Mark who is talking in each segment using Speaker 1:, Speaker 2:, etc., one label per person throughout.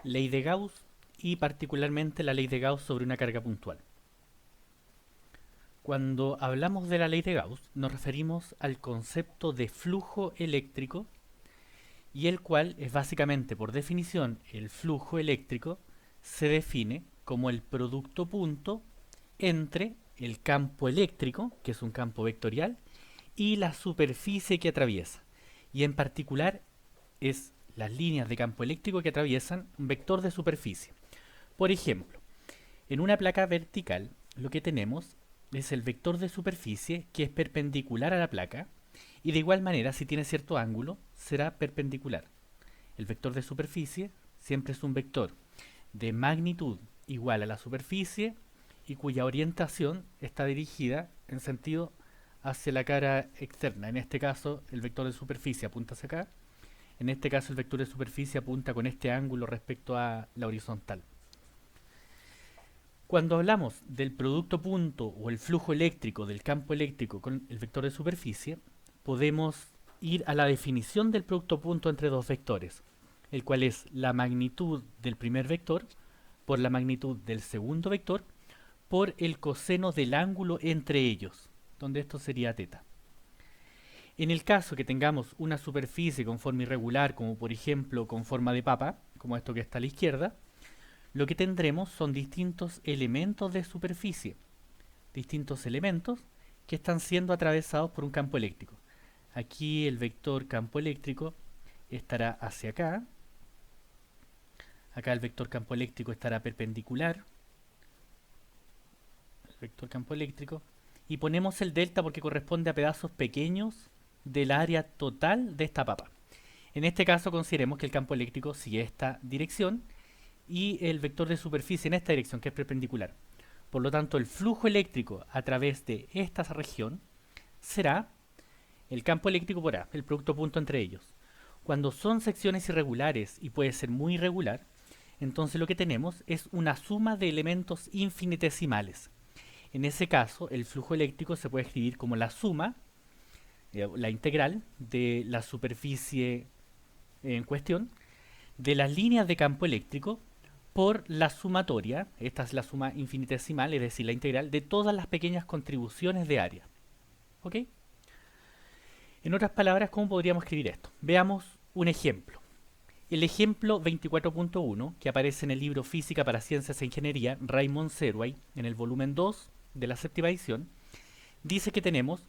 Speaker 1: ley de Gauss y particularmente la ley de Gauss sobre una carga puntual. Cuando hablamos de la ley de Gauss nos referimos al concepto de flujo eléctrico y el cual es básicamente, por definición, el flujo eléctrico se define como el producto punto entre el campo eléctrico, que es un campo vectorial, y la superficie que atraviesa. Y en particular es las líneas de campo eléctrico que atraviesan un vector de superficie. Por ejemplo, en una placa vertical lo que tenemos es el vector de superficie que es perpendicular a la placa y de igual manera si tiene cierto ángulo será perpendicular. El vector de superficie siempre es un vector de magnitud igual a la superficie y cuya orientación está dirigida en sentido hacia la cara externa. En este caso el vector de superficie apunta hacia acá. En este caso el vector de superficie apunta con este ángulo respecto a la horizontal. Cuando hablamos del producto punto o el flujo eléctrico del campo eléctrico con el vector de superficie, podemos ir a la definición del producto punto entre dos vectores, el cual es la magnitud del primer vector por la magnitud del segundo vector por el coseno del ángulo entre ellos, donde esto sería θ. En el caso que tengamos una superficie con forma irregular, como por ejemplo con forma de papa, como esto que está a la izquierda, lo que tendremos son distintos elementos de superficie, distintos elementos que están siendo atravesados por un campo eléctrico. Aquí el vector campo eléctrico estará hacia acá, acá el vector campo eléctrico estará perpendicular, el vector campo eléctrico, y ponemos el delta porque corresponde a pedazos pequeños del área total de esta papa. En este caso consideremos que el campo eléctrico sigue esta dirección y el vector de superficie en esta dirección, que es perpendicular. Por lo tanto, el flujo eléctrico a través de esta región será el campo eléctrico por A, el producto punto entre ellos. Cuando son secciones irregulares y puede ser muy irregular, entonces lo que tenemos es una suma de elementos infinitesimales. En ese caso, el flujo eléctrico se puede escribir como la suma, la integral de la superficie en cuestión, de las líneas de campo eléctrico por la sumatoria, esta es la suma infinitesimal, es decir, la integral de todas las pequeñas contribuciones de área. ¿Ok? En otras palabras, ¿cómo podríamos escribir esto? Veamos un ejemplo. El ejemplo 24.1, que aparece en el libro Física para Ciencias e Ingeniería, Raymond Serway, en el volumen 2 de la séptima edición, dice que tenemos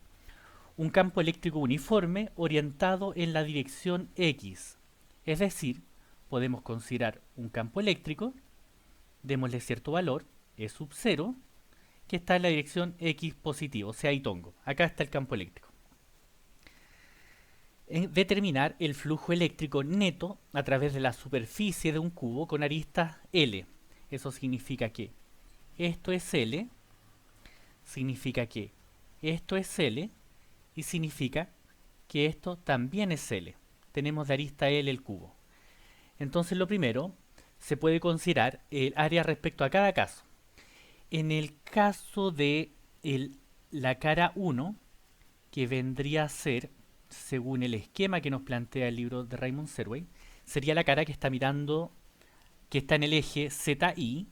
Speaker 1: un campo eléctrico uniforme orientado en la dirección X. Es decir, podemos considerar un campo eléctrico, démosle cierto valor, E sub 0, que está en la dirección X positivo, o sea, y tongo. Acá está el campo eléctrico. Determinar el flujo eléctrico neto a través de la superficie de un cubo con aristas L. Eso significa que esto es L, significa que esto es L y significa que esto también es L. Tenemos de arista L el cubo. Entonces lo primero, se puede considerar el área respecto a cada caso. En el caso de la cara 1, que vendría a ser, según el esquema que nos plantea el libro de Raymond Serway, sería la cara que está mirando, que está en el eje ZY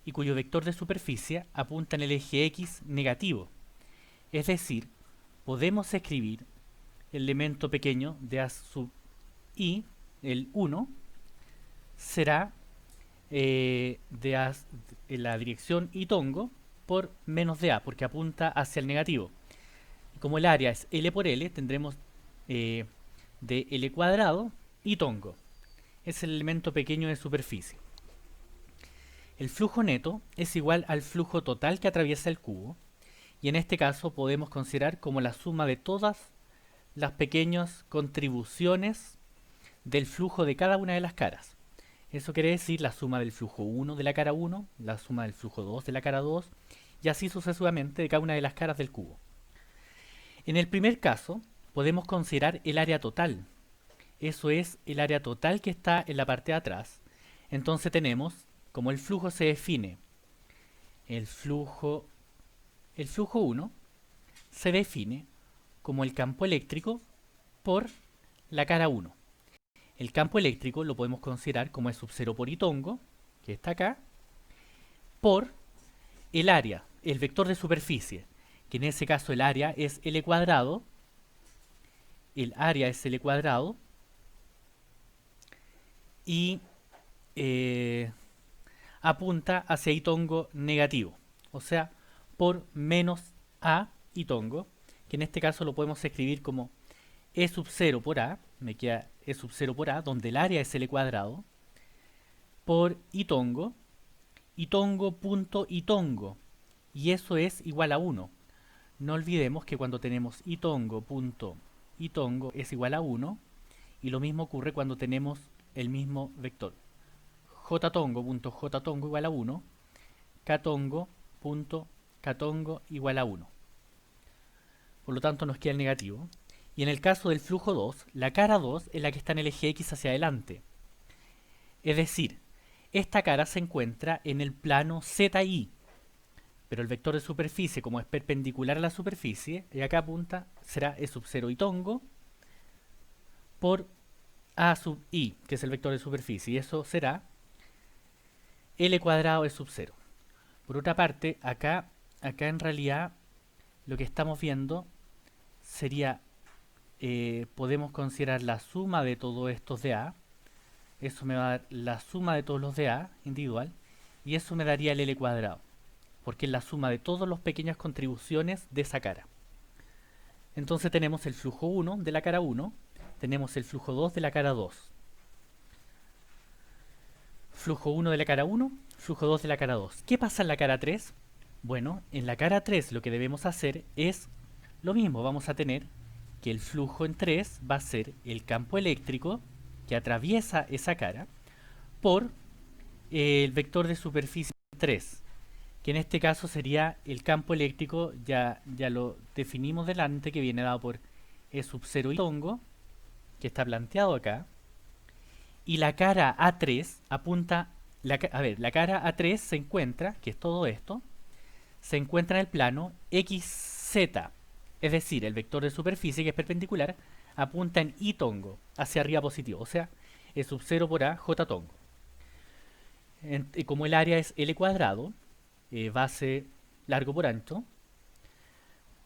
Speaker 1: y cuyo vector de superficie apunta en el eje X negativo. Es decir, podemos escribir el elemento pequeño de A sub I, el 1, será en la dirección y tongo por menos de A, porque apunta hacia el negativo. Como el área es L por L, tendremos de L cuadrado y tongo. Es el elemento pequeño de superficie. El flujo neto es igual al flujo total que atraviesa el cubo, y en este caso podemos considerar como la suma de todas las pequeñas contribuciones del flujo de cada una de las caras. Eso quiere decir la suma del flujo 1 de la cara 1, la suma del flujo 2 de la cara 2, y así sucesivamente de cada una de las caras del cubo. En el primer caso, podemos considerar el área total. Eso es el área total que está en la parte de atrás. Entonces tenemos, como el flujo se define, el flujo 1 se define como el campo eléctrico por la cara 1. el campo eléctrico lo podemos considerar como E sub 0 por I tongo, que está acá, por el área, el vector de superficie, que en ese caso el área es L cuadrado, y apunta hacia I tongo negativo, o sea, por menos A I tongo, que en este caso lo podemos escribir como E sub 0 por A, me queda E sub 0 por A, donde el área es L cuadrado, por I tongo punto I tongo, y eso es igual a 1. No olvidemos que cuando tenemos I tongo punto I tongo es igual a 1, y lo mismo ocurre cuando tenemos el mismo vector. J tongo punto J tongo igual a 1, K tongo punto K tongo igual a 1. Por lo tanto nos queda el negativo. Y en el caso del flujo 2, la cara 2 es la que está en el eje X hacia adelante. Es decir, esta cara se encuentra en el plano ZI, pero el vector de superficie, como es perpendicular a la superficie, y acá apunta, será E sub 0 I tongo por A sub I, que es el vector de superficie, y eso será L cuadrado E sub 0. Por otra parte, acá en realidad lo que estamos viendo sería, podemos considerar la suma de todos estos de A, eso me va a dar la suma de todos los de A individual, y eso me daría el L cuadrado, porque es la suma de todas las pequeñas contribuciones de esa cara. Entonces tenemos el flujo 1 de la cara 1, tenemos el flujo 2 de la cara 2. Flujo 1 de la cara 1, flujo 2 de la cara 2. ¿Qué pasa en la cara 3? Bueno, en la cara 3 lo que debemos hacer es lo mismo. Vamos a tener que el flujo en 3 va a ser el campo eléctrico que atraviesa esa cara por el vector de superficie 3, que en este caso sería el campo eléctrico, ya lo definimos delante, que viene dado por E sub 0 I tongo, que está planteado acá, y la cara A3 apunta, la cara A3 se encuentra, que es todo esto, se encuentra en el plano XZ, es decir, el vector de superficie, que es perpendicular, apunta en I tongo, hacia arriba positivo, o sea, E sub 0 por A, J tongo. Como el área es L cuadrado, base largo por ancho,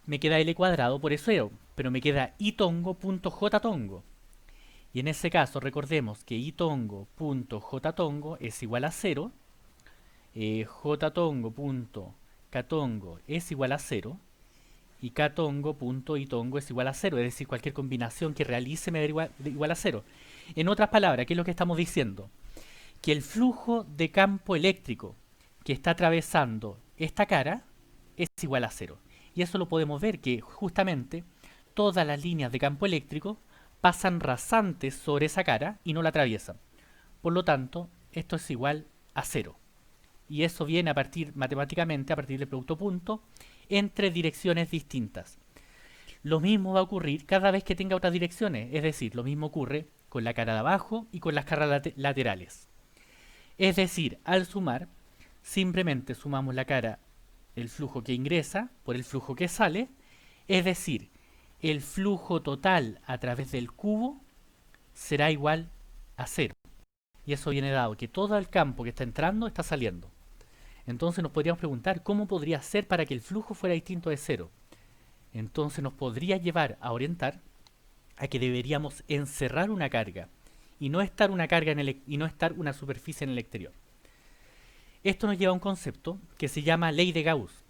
Speaker 1: me queda L cuadrado por eso, pero me queda I tongo punto J tongo. Y en ese caso recordemos que I tongo punto J tongo es igual a 0, J tongo punto K tongo es igual a 0, y K tongo punto I tongo es igual a 0, es decir, cualquier combinación que realice me da igual a 0. En otras palabras, ¿qué es lo que estamos diciendo? Que el flujo de campo eléctrico que está atravesando esta cara es igual a 0. Y eso lo podemos ver que justamente todas las líneas de campo eléctrico pasan rasantes sobre esa cara y no la atraviesan. Por lo tanto, esto es igual a 0. Y eso viene matemáticamente a partir del producto punto entre direcciones distintas. Lo mismo va a ocurrir cada vez que tenga otras direcciones, es decir, lo mismo ocurre con la cara de abajo y con las caras laterales. Es decir, al sumar, simplemente sumamos la cara, el flujo que ingresa por el flujo que sale, es decir, el flujo total a través del cubo será igual a 0. Y eso viene dado que todo el campo que está entrando está saliendo. Entonces nos podríamos preguntar cómo podría ser para que el flujo fuera distinto de 0. Entonces nos podría llevar a orientar a que deberíamos encerrar una carga y no estar una superficie en el exterior. Esto nos lleva a un concepto que se llama ley de Gauss,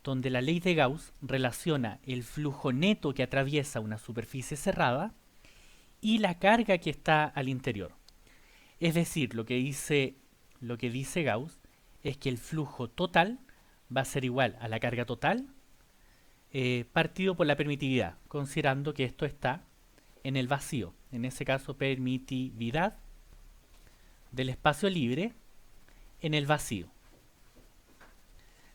Speaker 1: donde la ley de Gauss relaciona el flujo neto que atraviesa una superficie cerrada y la carga que está al interior. Es decir, lo que dice Gauss es que el flujo total va a ser igual a la carga total partido por la permitividad, considerando que esto está en el vacío, en ese caso permitividad del espacio libre en el vacío.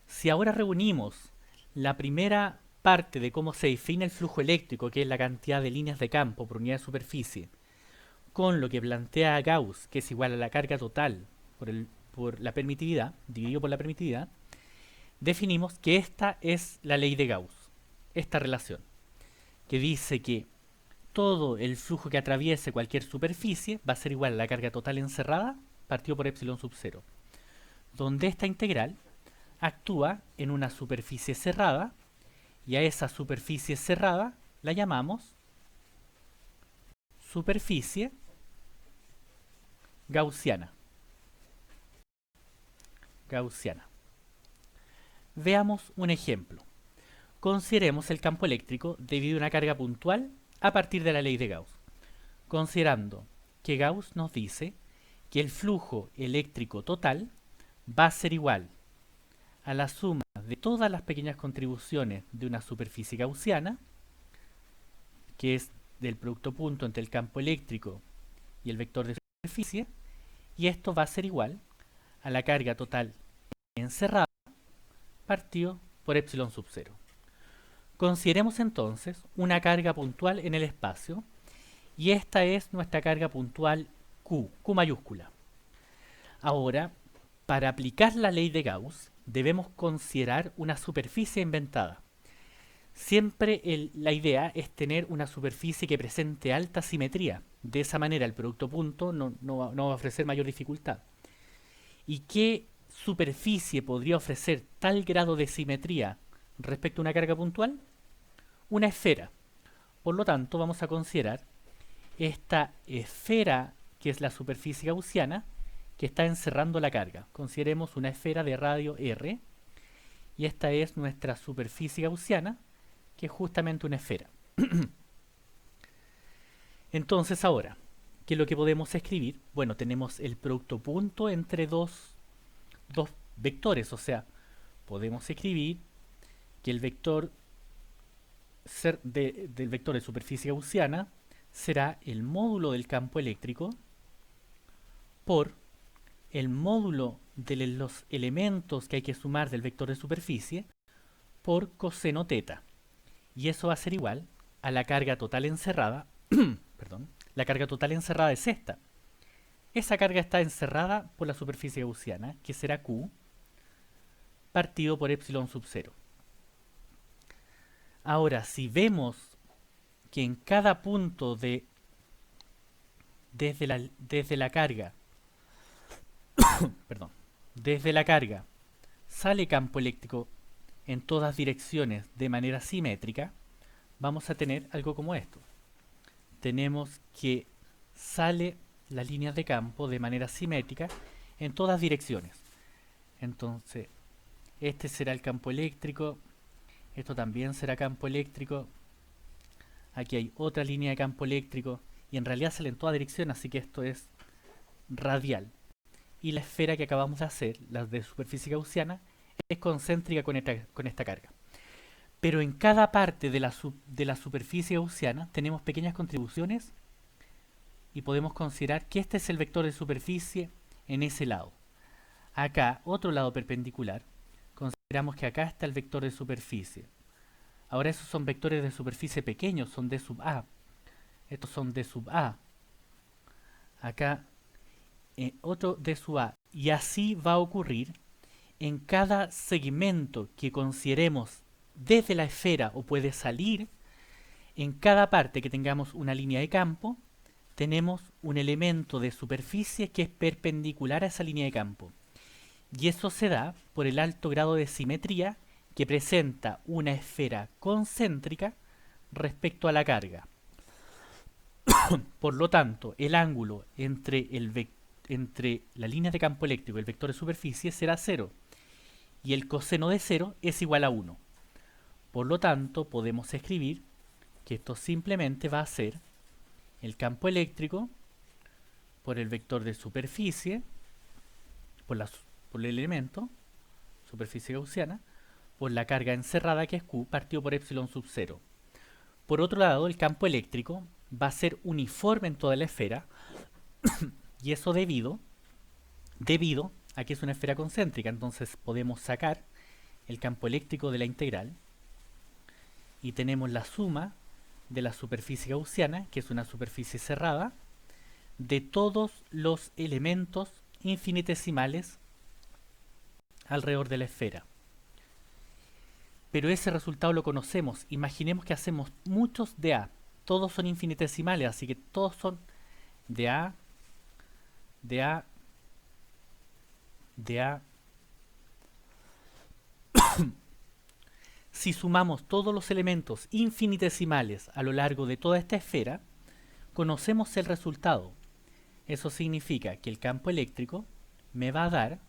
Speaker 1: Si ahora reunimos la primera parte de cómo se define el flujo eléctrico, que es la cantidad de líneas de campo por unidad de superficie, con lo que plantea Gauss, que es igual a la carga total por la permitividad, dividido por la permitividad, definimos que esta es la ley de Gauss, esta relación, que dice que todo el flujo que atraviese cualquier superficie va a ser igual a la carga total encerrada partido por epsilon sub 0, donde esta integral actúa en una superficie cerrada y a esa superficie cerrada la llamamos superficie gaussiana. Veamos un ejemplo. Consideremos el campo eléctrico debido a una carga puntual a partir de la ley de Gauss. Considerando que Gauss nos dice que el flujo eléctrico total va a ser igual a la suma de todas las pequeñas contribuciones de una superficie gaussiana, que es del producto punto entre el campo eléctrico y el vector de superficie, y esto va a ser igual a la carga total encerrada partido por epsilon sub 0. Consideremos entonces una carga puntual en el espacio, y esta es nuestra carga puntual Q mayúscula. Ahora, para aplicar la ley de Gauss, debemos considerar una superficie inventada. Siempre la idea es tener una superficie que presente alta simetría. De esa manera el producto punto no va a ofrecer mayor dificultad. ¿Y qué superficie podría ofrecer tal grado de simetría respecto a una carga puntual? Una esfera. Por lo tanto, vamos a considerar esta esfera, que es la superficie gaussiana, que está encerrando la carga. Consideremos una esfera de radio R, y esta es nuestra superficie gaussiana, que es justamente una esfera. Entonces ahora, ¿qué es lo que podemos escribir? Bueno, tenemos el producto punto entre dos vectores, o sea, podemos escribir que el vector del vector de superficie gaussiana será el módulo del campo eléctrico por el módulo de los elementos que hay que sumar del vector de superficie por coseno teta. Y eso va a ser igual a la carga total encerrada, perdón, la carga total encerrada es esta. Esa carga está encerrada por la superficie gaussiana, que será Q, partido por epsilon sub 0. Ahora, si vemos que en cada punto desde la carga, perdón, desde la carga sale campo eléctrico en todas direcciones de manera simétrica, vamos a tener algo como esto. Tenemos que sale la línea de campo de manera simétrica en todas direcciones. Entonces, este será el campo eléctrico, esto también será campo eléctrico, aquí hay otra línea de campo eléctrico, y en realidad sale en toda dirección, así que esto es radial. Y la esfera que acabamos de hacer, la de superficie gaussiana, es concéntrica con esta carga. Pero en cada parte de la superficie gaussiana tenemos pequeñas contribuciones y podemos considerar que este es el vector de superficie en ese lado. Acá, otro lado perpendicular, consideramos que acá está el vector de superficie. Ahora esos son vectores de superficie pequeños, son d sub a. Estos son d sub a. Acá otro d sub a. Y así va a ocurrir en cada segmento que consideremos desde la esfera o puede salir. En cada parte que tengamos una línea de campo, tenemos un elemento de superficie que es perpendicular a esa línea de campo. Y eso se da por el alto grado de simetría que presenta una esfera concéntrica respecto a la carga. Por lo tanto, el ángulo entre la línea de campo eléctrico y el vector de superficie será 0. Y el coseno de 0 es igual a 1. Por lo tanto, podemos escribir que esto simplemente va a ser el campo eléctrico por el vector de superficie, por el elemento, superficie gaussiana, por la carga encerrada que es Q partido por epsilon sub 0. Por otro lado, el campo eléctrico va a ser uniforme en toda la esfera y eso debido a que es una esfera concéntrica. Entonces podemos sacar el campo eléctrico de la integral y tenemos la suma de la superficie gaussiana, que es una superficie cerrada, de todos los elementos infinitesimales alrededor de la esfera. Pero ese resultado lo conocemos. Imaginemos que hacemos muchos de A. todos son infinitesimales, así que todos son de A, de A, de A. Si sumamos todos los elementos infinitesimales a lo largo de toda esta esfera, conocemos el resultado. Eso significa que el campo eléctrico me va a dar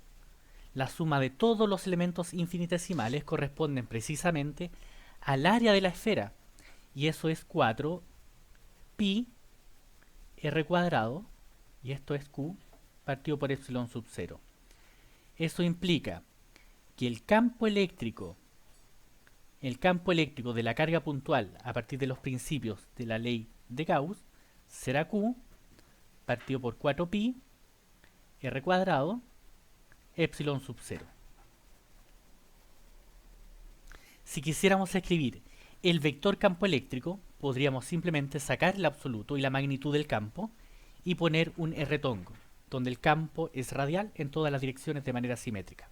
Speaker 1: la suma de todos los elementos infinitesimales corresponden precisamente al área de la esfera. Y eso es 4 pi r cuadrado, y esto es q partido por epsilon sub 0. Eso implica que el campo eléctrico de la carga puntual a partir de los principios de la ley de Gauss será q partido por 4 pi r cuadrado epsilon sub 0. Si quisiéramos escribir el vector campo eléctrico, podríamos simplemente sacar el absoluto y la magnitud del campo y poner un r tongo, donde el campo es radial en todas las direcciones de manera simétrica.